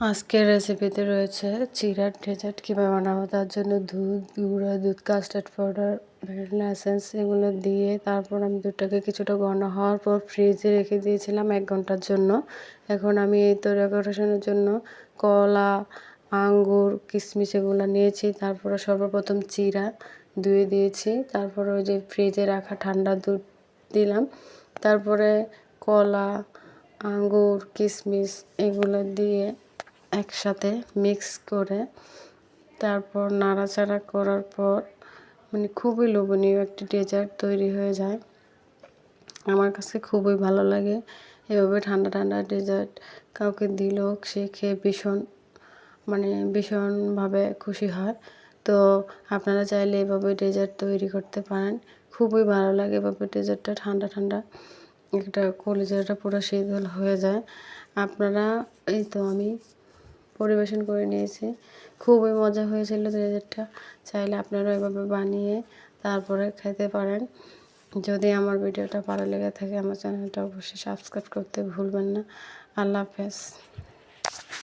আজকের রেসিপিতে রয়েছে চিড়ার ডেজার্ট কীভাবে বানাবো। তার জন্য দুধ, গুঁড়া দুধ, কাস্টার্ড পাউডার, ভ্যানিলা এসেন্স এগুলো দিয়ে তারপর আমি দুধটাকে কিছুটা ঘন হওয়ার পর ফ্রিজে রেখে দিয়েছিলাম 1 ঘন্টার জন্য। এখন আমি এই ডেকোরেশনের জন্য কলা, আঙ্গুর, কিশমিশ এগুলো নিয়েছি। তারপরে সর্বপ্রথম চিড়া ধুয়ে দিয়েছি। তারপরে ওই যে ফ্রিজে রাখা ঠান্ডা দুধ দিলাম। তারপরে কলা, আঙ্গুর, কিশমিশ এগুলো দিয়ে একসাথে মিক্স করে তারপর নাড়াচাড়া করার পর খুবই লোভনীয় একটি ডেজার্ট তৈরি হয়ে যায়। আমার কাছে খুবই ভালো লাগে। এভাবে ঠান্ডা ঠান্ডা ডেজার্ট কাউকে দিলেও সে খেয়ে ভীষণভাবে খুশি হয়। তো আপনারা চাইলে এভাবে ডেজার্ট তৈরি করতে পারেন। খুবই ভালো লাগে এভাবে ডেজার্টটা ঠান্ডা ঠান্ডা একটা কলিজাটা পুরো শীতল হয়ে যায়। আপনারা এই তো আমি পরিবেশন করে নিয়েছি। খুবই মজা হয়েছিল ডেজার্টটা। চাইলে আপনারা এভাবে বানিয়ে তারপরে খেতে পারেন। যদি আমার ভিডিওটা ভালো লেগে থাকে আমার চ্যানেলটা অবশ্যই সাবস্ক্রাইব করতে ভুলবেন না। আল্লাহ হাফেজ।